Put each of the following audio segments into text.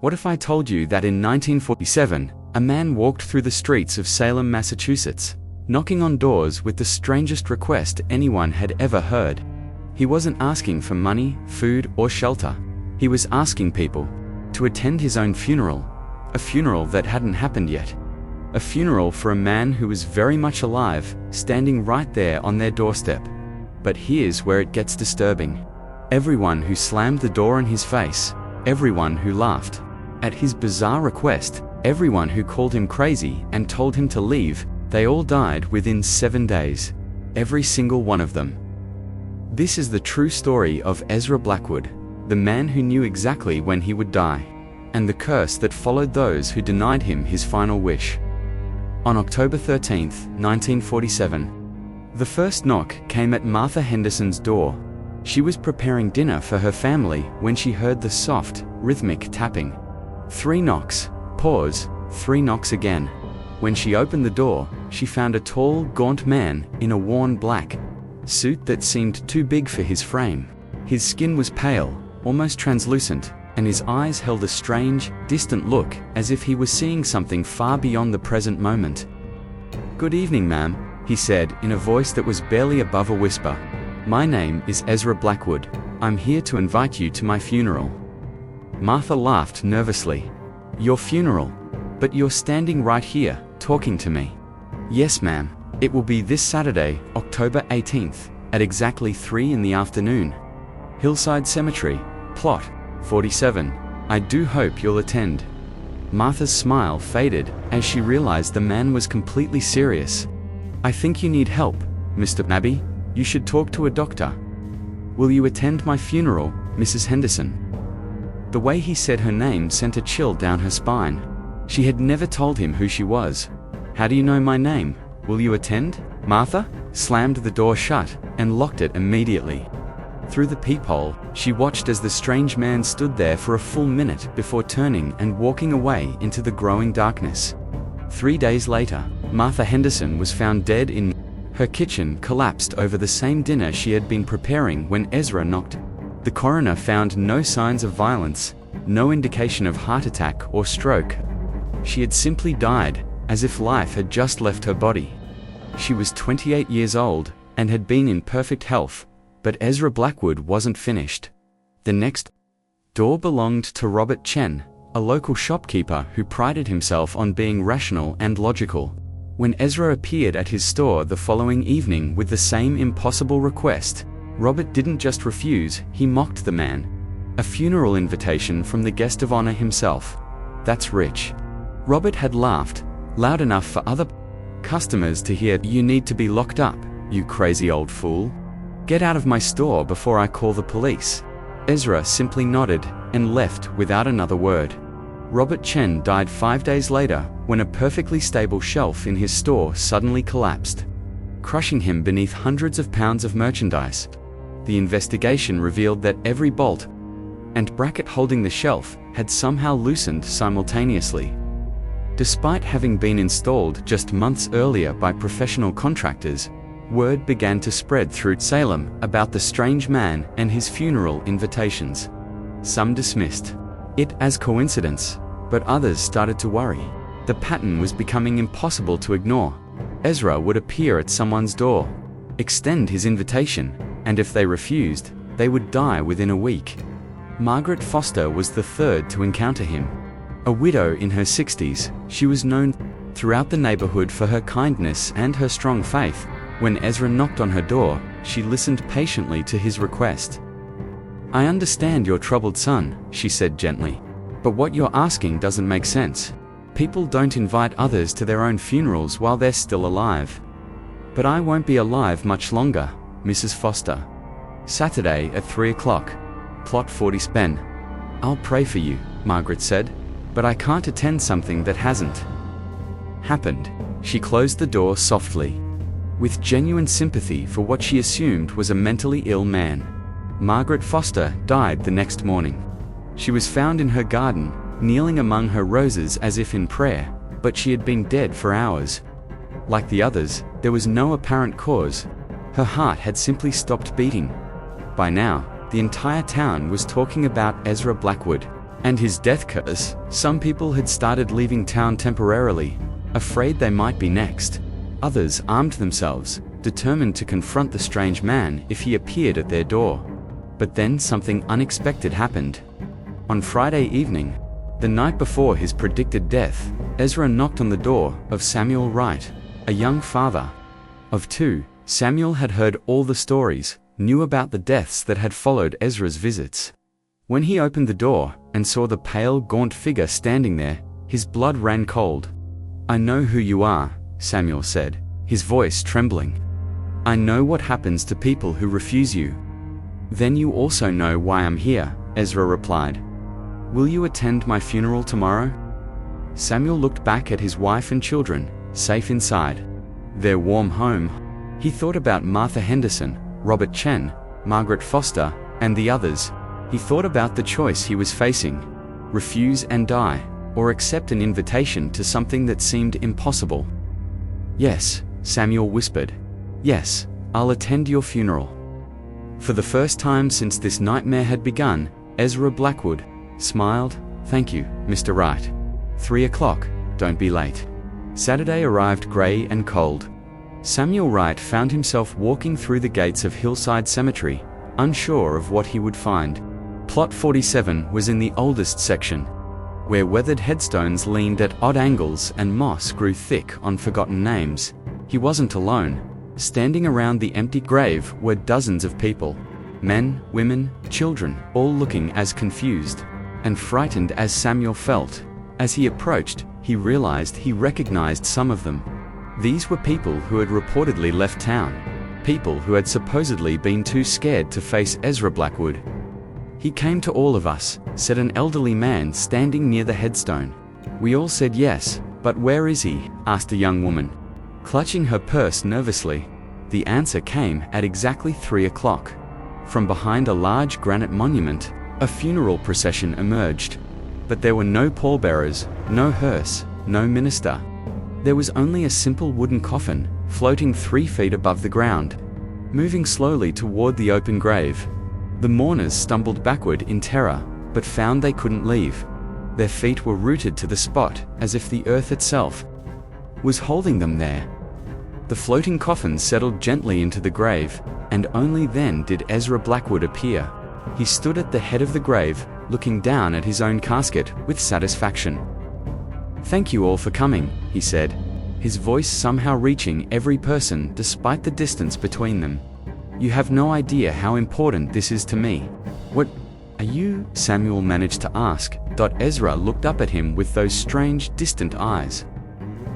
What if I told you that in 1947, a man walked through the streets of Salem, Massachusetts, knocking on doors with the strangest request anyone had ever heard? He wasn't asking for money, food, or shelter. He was asking people to attend his own funeral, a funeral that hadn't happened yet. A funeral for a man who was very much alive, standing right there on their doorstep. But here's where it gets disturbing. Everyone who slammed the door in his face, everyone who laughed at his bizarre request, everyone who called him crazy and told him to leave, they all died within 7 days. Every single one of them. This is the true story of Ezra Blackwood, the man who knew exactly when he would die, and the curse that followed those who denied him his final wish. On October 13, 1947, the first knock came at Martha Henderson's door. She was preparing dinner for her family when she heard the soft, rhythmic tapping. 3 knocks, pause, 3 knocks again. When she opened the door, she found a tall, gaunt man in a worn black suit that seemed too big for his frame. His skin was pale, almost translucent, and his eyes held a strange, distant look, as if he was seeing something far beyond the present moment. "Good evening, ma'am," he said in a voice that was barely above a whisper. "My name is Ezra Blackwood. I'm here to invite you to my funeral." Martha laughed nervously. "Your funeral? But you're standing right here, talking to me." "Yes, ma'am. It will be this Saturday, October 18th, at exactly 3 in the afternoon. Hillside Cemetery, Plot 47. I do hope you'll attend." Martha's smile faded as she realized the man was completely serious. "I think you need help, Mr. Nabby. You should talk to a doctor. Will you attend my funeral, Mrs. Henderson?" The way he said her name sent a chill down her spine. She had never told him who she was. "How do you know my name? Will you attend?" Martha slammed the door shut and locked it immediately. Through the peephole, she watched as the strange man stood there for a full minute before turning and walking away into the growing darkness. 3 days later, Martha Henderson was found dead in her kitchen, collapsed over the same dinner she had been preparing when Ezra knocked. The coroner found no signs of violence, no indication of heart attack or stroke. She had simply died, as if life had just left her body. She was 28 years old and had been in perfect health, but Ezra Blackwood wasn't finished. The next door belonged to Robert Chen, a local shopkeeper who prided himself on being rational and logical. When Ezra appeared at his store the following evening with the same impossible request, Robert didn't just refuse, he mocked the man. A funeral invitation from the guest of honor himself. That's rich. Robert had laughed, loud enough for other customers to hear. "You need to be locked up, you crazy old fool. Get out of my store before I call the police." Ezra simply nodded and left without another word. Robert Chen died 5 days later when a perfectly stable shelf in his store suddenly collapsed, crushing him beneath hundreds of pounds of merchandise. The investigation revealed that every bolt and bracket holding the shelf had somehow loosened simultaneously. Despite having been installed just months earlier by professional contractors, word began to spread through Salem about the strange man and his funeral invitations. Some dismissed it as coincidence, but others started to worry. The pattern was becoming impossible to ignore. Ezra would appear at someone's door, extend his invitation, and if they refused, they would die within a week. Margaret Foster was the third to encounter him. A widow in her 60s, she was known throughout the neighborhood for her kindness and her strong faith. When Ezra knocked on her door, she listened patiently to his request. "I understand your troubled son," she said gently, "but what you're asking doesn't make sense. People don't invite others to their own funerals while they're still alive." "But I won't be alive much longer, Mrs. Foster." "Saturday at 3 o'clock. Plot 40. Ben. I'll pray for you," Margaret said, "but I can't attend something that hasn't happened." She closed the door softly, with genuine sympathy for what she assumed was a mentally ill man. Margaret Foster died the next morning. She was found in her garden, kneeling among her roses as if in prayer, but she had been dead for hours. Like the others, there was no apparent cause. Her heart had simply stopped beating. By now, the entire town was talking about Ezra Blackwood. and his death curse, some people had started leaving town temporarily, afraid they might be next. Others armed themselves, determined to confront the strange man if he appeared at their door. But then something unexpected happened. On Friday evening, the night before his predicted death, Ezra knocked on the door of Samuel Wright, a young father of two. Samuel had heard all the stories, knew about the deaths that had followed Ezra's visits. When he opened the door and saw the pale, gaunt figure standing there, his blood ran cold. "I know who you are," Samuel said, his voice trembling. "I know what happens to people who refuse you." "Then you also know why I'm here," Ezra replied. "Will you attend my funeral tomorrow?" Samuel looked back at his wife and children, safe inside their warm home. He thought about Martha Henderson, Robert Chen, Margaret Foster, and the others. He thought about the choice he was facing: refuse and die, or accept an invitation to something that seemed impossible. "Yes," Samuel whispered. "Yes, I'll attend your funeral." For the first time since this nightmare had begun, Ezra Blackwood smiled. "Thank you, Mr. Wright. 3 o'clock, don't be late." Saturday arrived grey and cold. Samuel Wright found himself walking through the gates of Hillside Cemetery, unsure of what he would find. Plot 47 was in the oldest section, where weathered headstones leaned at odd angles and moss grew thick on forgotten names. He wasn't alone. Standing around the empty grave were dozens of people. Men, women, children, all looking as confused and frightened as Samuel felt. As he approached, he realized he recognized some of them. These were people who had reportedly left town. People who had supposedly been too scared to face Ezra Blackwood. "He came to all of us," said an elderly man standing near the headstone. "We all said yes, but where is he?" asked a young woman, clutching her purse nervously. The answer came at exactly 3 o'clock. From behind a large granite monument, a funeral procession emerged. But there were no pallbearers, no hearse, no minister. There was only a simple wooden coffin, floating 3 feet above the ground, moving slowly toward the open grave. The mourners stumbled backward in terror, but found they couldn't leave. Their feet were rooted to the spot, as if the earth itself was holding them there. The floating coffin settled gently into the grave, and only then did Ezra Blackwood appear. He stood at the head of the grave, looking down at his own casket with satisfaction. "Thank you all for coming," he said, his voice somehow reaching every person despite the distance between them. "You have no idea how important this is to me." "What are you?" Samuel managed to ask. Ezra looked up at him with those strange, distant eyes.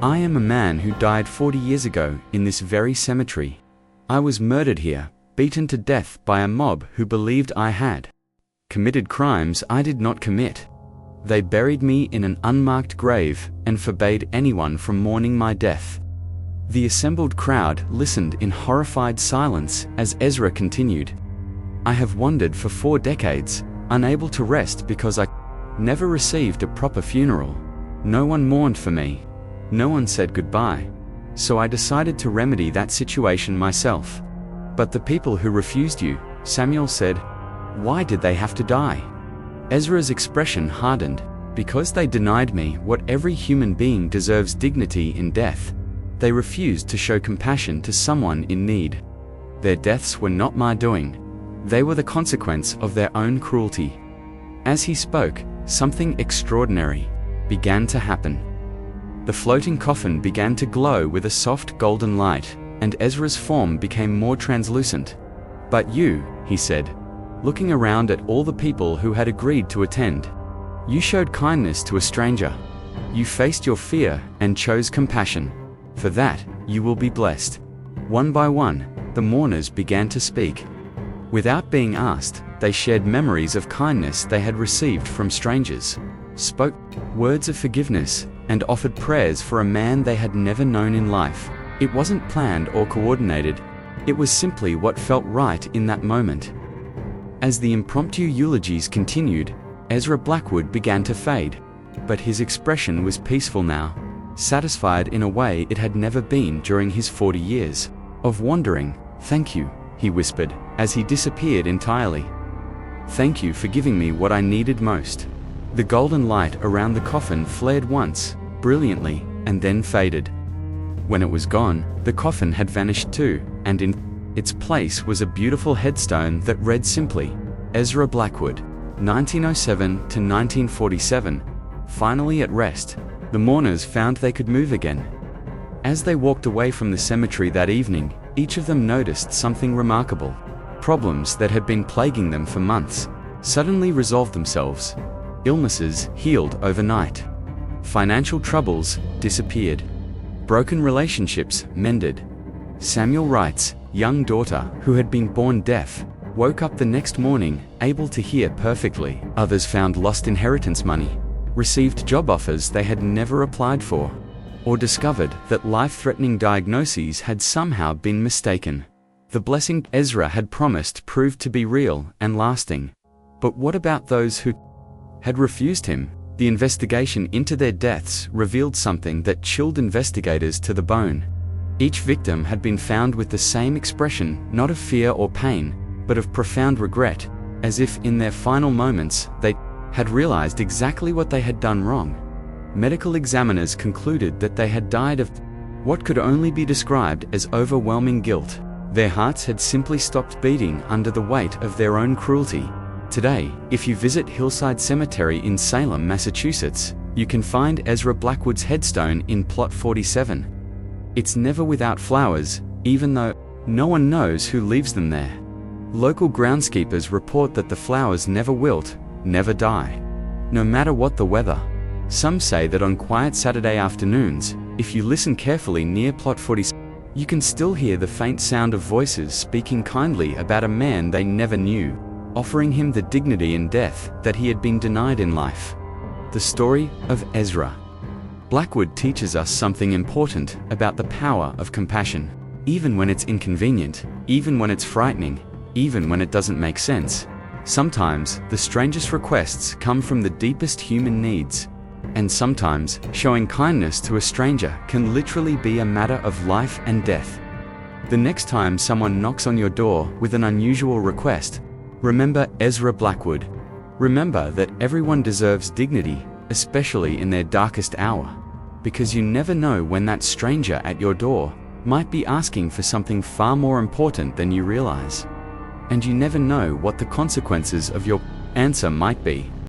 "I am a man who died 40 years ago in this very cemetery. I was murdered here, beaten to death by a mob who believed I had committed crimes I did not commit. They buried me in an unmarked grave and forbade anyone from mourning my death." The assembled crowd listened in horrified silence as Ezra continued. "I have wandered for 4 decades, unable to rest because I never received a proper funeral. No one mourned for me. No one said goodbye. So I decided to remedy that situation myself. But the people who refused you," Samuel said, "why did they have to die?" Ezra's expression hardened. "Because they denied me what every human being deserves: dignity in death. They refused to show compassion to someone in need. Their deaths were not my doing. They were the consequence of their own cruelty." As he spoke, something extraordinary began to happen. The floating coffin began to glow with a soft golden light, and Ezra's form became more translucent. "But you," he said, looking around at all the people who had agreed to attend. "You showed kindness to a stranger. You faced your fear and chose compassion. For that, you will be blessed." One by one, the mourners began to speak. Without being asked, they shared memories of kindness they had received from strangers, spoke words of forgiveness, and offered prayers for a man they had never known in life. It wasn't planned or coordinated. It was simply what felt right in that moment. As the impromptu eulogies continued, Ezra Blackwood began to fade, but his expression was peaceful now, satisfied in a way it had never been during his 40 years of wandering. "Thank you," he whispered, as he disappeared entirely. "Thank you for giving me what I needed most." The golden light around the coffin flared once, brilliantly, and then faded. When it was gone, the coffin had vanished too, and in its place was a beautiful headstone that read simply, Ezra Blackwood, 1907 to 1947. Finally at rest, the mourners found they could move again. As they walked away from the cemetery that evening, each of them noticed something remarkable. Problems that had been plaguing them for months suddenly resolved themselves. Illnesses healed overnight. Financial troubles disappeared. Broken relationships mended. Samuel Wright's young daughter, who had been born deaf, woke up the next morning, able to hear perfectly. Others found lost inheritance money, received job offers they had never applied for, or discovered that life-threatening diagnoses had somehow been mistaken. The blessing Ezra had promised proved to be real and lasting. But what about those who had refused him? The investigation into their deaths revealed something that chilled investigators to the bone. Each victim had been found with the same expression, not of fear or pain, but of profound regret, as if in their final moments they had realized exactly what they had done wrong. Medical examiners concluded that they had died of what could only be described as overwhelming guilt. Their hearts had simply stopped beating under the weight of their own cruelty. Today, if you visit Hillside Cemetery in Salem, Massachusetts, you can find Ezra Blackwood's headstone in Plot 47. It's never without flowers, even though no one knows who leaves them there. Local groundskeepers report that the flowers never wilt, never die, no matter what the weather. Some say that on quiet Saturday afternoons, if you listen carefully near Plot 47, you can still hear the faint sound of voices speaking kindly about a man they never knew, offering him the dignity in death that he had been denied in life. The story of Ezra Blackwood teaches us something important about the power of compassion. Even when it's inconvenient, even when it's frightening, even when it doesn't make sense. Sometimes, the strangest requests come from the deepest human needs. And sometimes, showing kindness to a stranger can literally be a matter of life and death. The next time someone knocks on your door with an unusual request, remember Ezra Blackwood. Remember that everyone deserves dignity, especially in their darkest hour. Because you never know when that stranger at your door might be asking for something far more important than you realize. And you never know what the consequences of your answer might be.